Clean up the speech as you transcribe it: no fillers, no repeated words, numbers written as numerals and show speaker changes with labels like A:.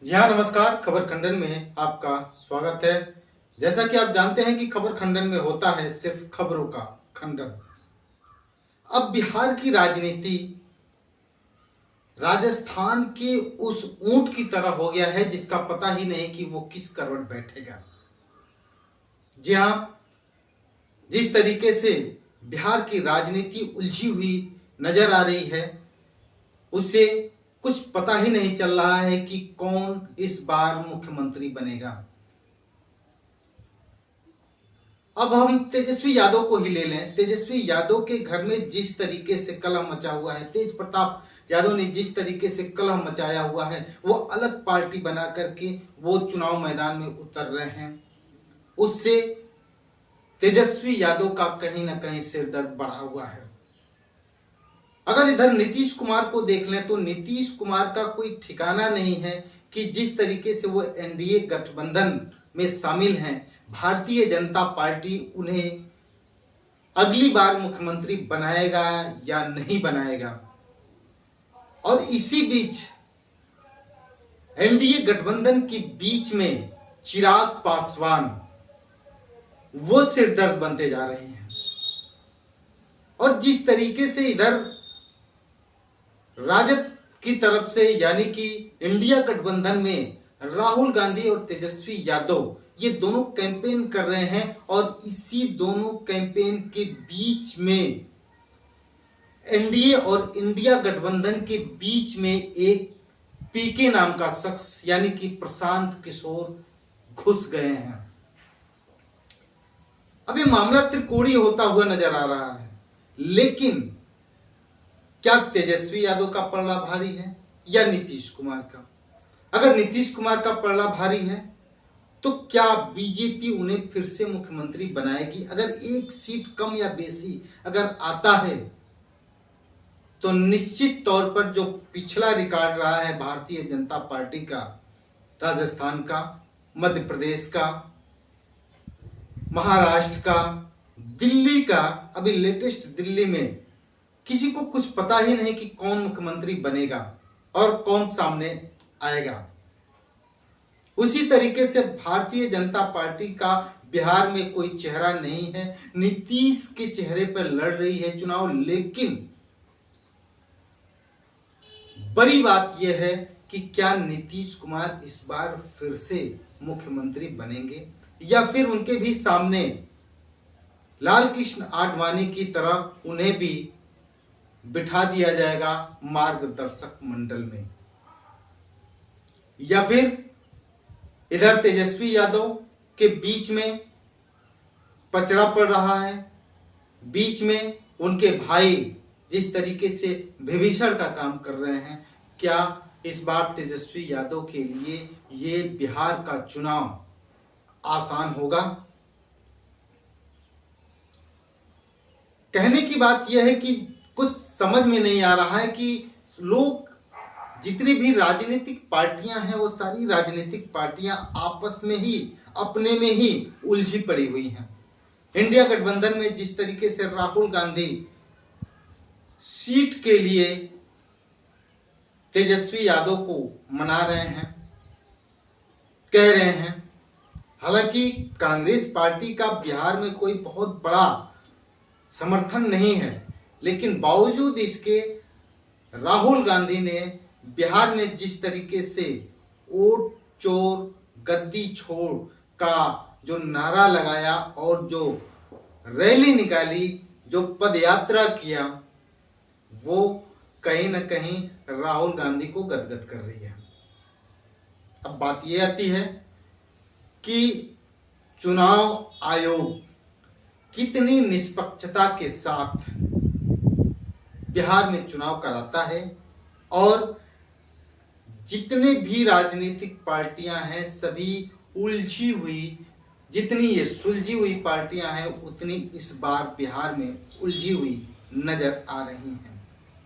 A: जी हाँ, नमस्कार। खबर खंडन में आपका स्वागत है। जैसा कि आप जानते हैं कि खबर खंडन में होता है सिर्फ खबरों का खंडन। अब बिहार की राजनीति राजस्थान के उस ऊंट की तरह हो गया है जिसका पता ही नहीं कि वो किस करवट बैठेगा। जी हाँ, जिस तरीके से बिहार की राजनीति उलझी हुई नजर आ रही है, उससे कुछ पता ही नहीं चल रहा है कि कौन इस बार मुख्यमंत्री बनेगा। अब हम तेजस्वी यादव को ही ले लें। तेजस्वी यादव के घर में जिस तरीके से कलह मचा हुआ है, तेज प्रताप यादव ने जिस तरीके से कलह मचाया हुआ है, वो अलग पार्टी बना करके वो चुनाव मैदान में उतर रहे हैं। उससे तेजस्वी यादव का कहीं ना कहीं सिर दर्द बढ़ा हुआ है। अगर इधर नीतीश कुमार को देख लें तो नीतीश कुमार का कोई ठिकाना नहीं है कि जिस तरीके से वो एनडीए गठबंधन में शामिल हैं, भारतीय जनता पार्टी उन्हें अगली बार मुख्यमंत्री बनाएगा या नहीं बनाएगा। और इसी बीच एनडीए गठबंधन के बीच में चिराग पासवान वो सिरदर्द बनते जा रहे हैं। और जिस तरीके से इधर राजद की तरफ से यानी कि इंडिया गठबंधन में राहुल गांधी और तेजस्वी यादव ये दोनों कैंपेन कर रहे हैं, और इसी दोनों कैंपेन के बीच में एनडीए और इंडिया गठबंधन के बीच में एक पीके नाम का शख्स यानी कि प्रशांत किशोर घुस गए हैं। अब ये मामला त्रिकोणीय होता हुआ नजर आ रहा है, लेकिन क्या तेजस्वी यादव का पलड़ा भारी है या नीतीश कुमार का? अगर नीतीश कुमार का पलड़ा भारी है तो क्या बीजेपी उन्हें फिर से मुख्यमंत्री बनाएगी? अगर एक सीट कम या बेसी अगर आता है तो निश्चित तौर पर जो पिछला रिकॉर्ड रहा है भारतीय जनता पार्टी का, राजस्थान का, मध्य प्रदेश का, महाराष्ट्र का, दिल्ली का, अभी लेटेस्ट दिल्ली में किसी को कुछ पता ही नहीं कि कौन मुख्यमंत्री बनेगा और कौन सामने आएगा। उसी तरीके से भारतीय जनता पार्टी का बिहार में कोई चेहरा नहीं है। नीतीश के चेहरे पर लड़ रही है चुनाव, लेकिन बड़ी बात यह है कि क्या नीतीश कुमार इस बार फिर से मुख्यमंत्री बनेंगे या फिर उनके भी सामने लाल कृष्ण आडवाणी की तरह उन्हें भी बिठा दिया जाएगा मार्गदर्शक मंडल में। या फिर इधर तेजस्वी यादव के बीच में पचड़ा पड़ रहा है, बीच में उनके भाई जिस तरीके से विभीषण का काम कर रहे हैं, क्या इस बार तेजस्वी यादव के लिए ये बिहार का चुनाव आसान होगा? कहने की बात यह है कि कुछ समझ में नहीं आ रहा है कि लोग, जितनी भी राजनीतिक पार्टियां हैं, वो सारी राजनीतिक पार्टियां आपस में ही अपने में ही उलझी पड़ी हुई हैं। इंडिया गठबंधन में जिस तरीके से राहुल गांधी सीट के लिए तेजस्वी यादव को मना रहे हैं, कह रहे हैं, हालांकि कांग्रेस पार्टी का बिहार में कोई बहुत बड़ा समर्थन नहीं है, लेकिन बावजूद इसके राहुल गांधी ने बिहार में जिस तरीके से वोट चोर गद्दी छोड़ का जो नारा लगाया और जो रैली निकाली, जो पदयात्रा किया, वो कहीं ना कहीं राहुल गांधी को गदगद कर रही है। अब बात यह आती है कि चुनाव आयोग कितनी निष्पक्षता के साथ बिहार में चुनाव कराता है, और जितने भी राजनीतिक पार्टियां हैं सभी उलझी हुई, जितनी ये सुलझी हुई पार्टियां हैं उतनी इस बार बिहार में उलझी हुई नजर आ रही हैं।